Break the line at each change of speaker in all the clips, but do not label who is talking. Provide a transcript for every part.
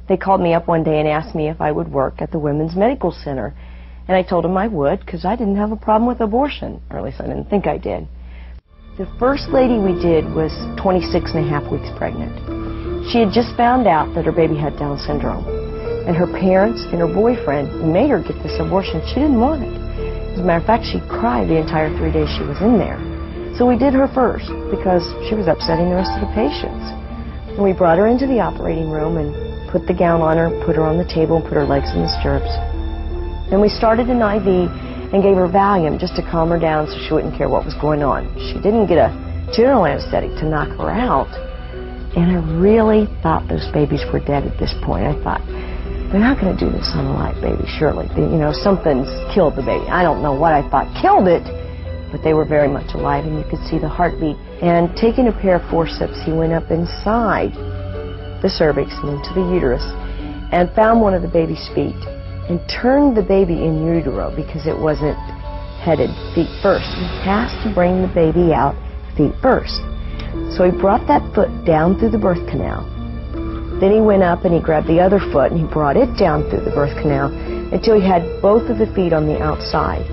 They called me up one day and asked me if I would work at the Women's Medical Center. And I told them I would, because I didn't have a problem with abortion, or at least I didn't think I did. The first lady we did was 26 and a half weeks pregnant. She had just found out that her baby had Down syndrome. And her parents and her boyfriend made her get this abortion. She didn't want it. As a matter of fact, she cried the entire 3 days she was in there. So we did her first, because she was upsetting the rest of the patients. And we brought her into the operating room and put the gown on her, put her on the table, and put her legs in the stirrups. And we started an IV and gave her Valium just to calm her down so she wouldn't care what was going on. She didn't get a general anesthetic to knock her out. And I really thought those babies were dead at this point. I thought, they're not going to do this on a live baby, surely. Something's killed the baby. I don't know what I thought killed it, but they were very much alive, and you could see the heartbeat. And taking a pair of forceps, he went up inside the cervix and into the uterus and found one of the baby's feet and turned the baby in utero because it wasn't headed feet first. He has to bring the baby out feet first. So he brought that foot down through the birth canal. Then he went up and he grabbed the other foot and he brought it down through the birth canal until he had both of the feet on the outside.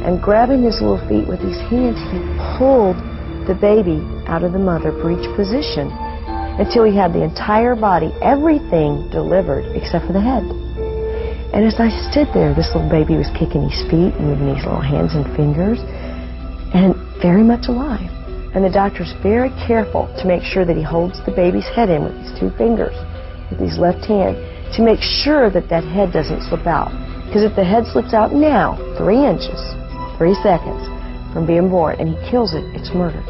And grabbing his little feet with his hands, he pulled the baby out of the mother breech position until he had the entire body, everything delivered except for the head. And as I stood there, this little baby was kicking his feet and moving his little hands and fingers, and very much alive. And the doctor's very careful to make sure that he holds the baby's head in with his 2 fingers, with his left hand, to make sure that that head doesn't slip out. Because if the head slips out now, 3 inches, 3 seconds from being born, and he kills it, it's murder.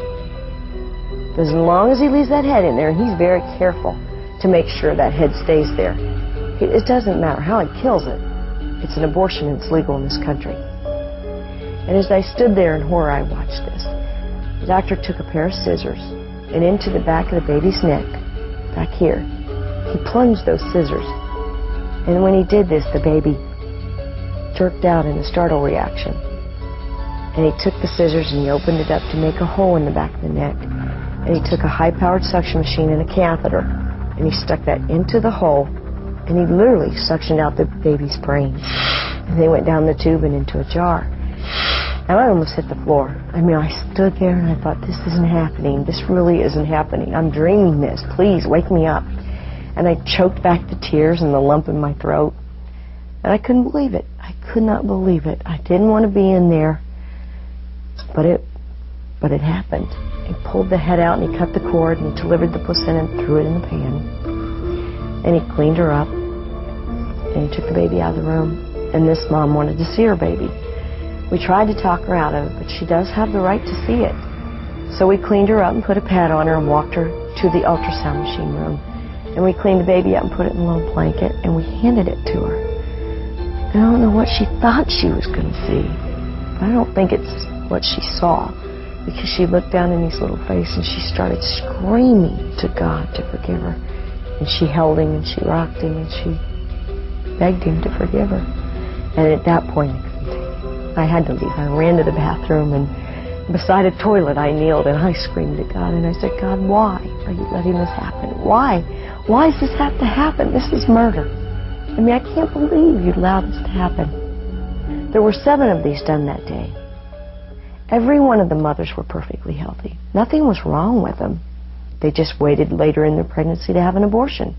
As long as he leaves that head in there, and he's very careful to make sure that head stays there, it doesn't matter how he kills it. It's an abortion and it's legal in this country. And as I stood there in horror, I watched this. The doctor took a pair of scissors and into the back of the baby's neck, back here, he plunged those scissors. And when he did this, the baby jerked out in a startle reaction. And he took the scissors and he opened it up to make a hole in the back of the neck. And he took a high-powered suction machine and a catheter, and he stuck that into the hole, and he literally suctioned out the baby's brains. And they went down the tube and into a jar. And I almost hit the floor. I mean, I stood there and I thought, this isn't happening. This really isn't happening. I'm dreaming this. Please, wake me up. And I choked back the tears and the lump in my throat. And I couldn't believe it. I could not believe it. I didn't want to be in there. But it happened. He pulled the head out and he cut the cord and he delivered the placenta and threw it in the pan. And he cleaned her up and he took the baby out of the room. And this mom wanted to see her baby. We tried to talk her out of it, but she does have the right to see it. So we cleaned her up and put a pad on her and walked her to the ultrasound machine room. And we cleaned the baby up and put it in a little blanket and we handed it to her. And I don't know what she thought she was going to see. But I don't think it's what she saw, because she looked down in his little face and she started screaming to God to forgive her. And she held him and she rocked him and she begged him to forgive her. And at that point, I couldn't take it. I had to leave. I ran to the bathroom and beside a toilet I kneeled and I screamed at God and I said, God, why are you letting this happen? Why? Why does this have to happen? This is murder. I mean, I can't believe you allowed this to happen. There were 7 of these done that day. Every one of the mothers were perfectly healthy. Nothing was wrong with them. They just waited later in their pregnancy to have an abortion.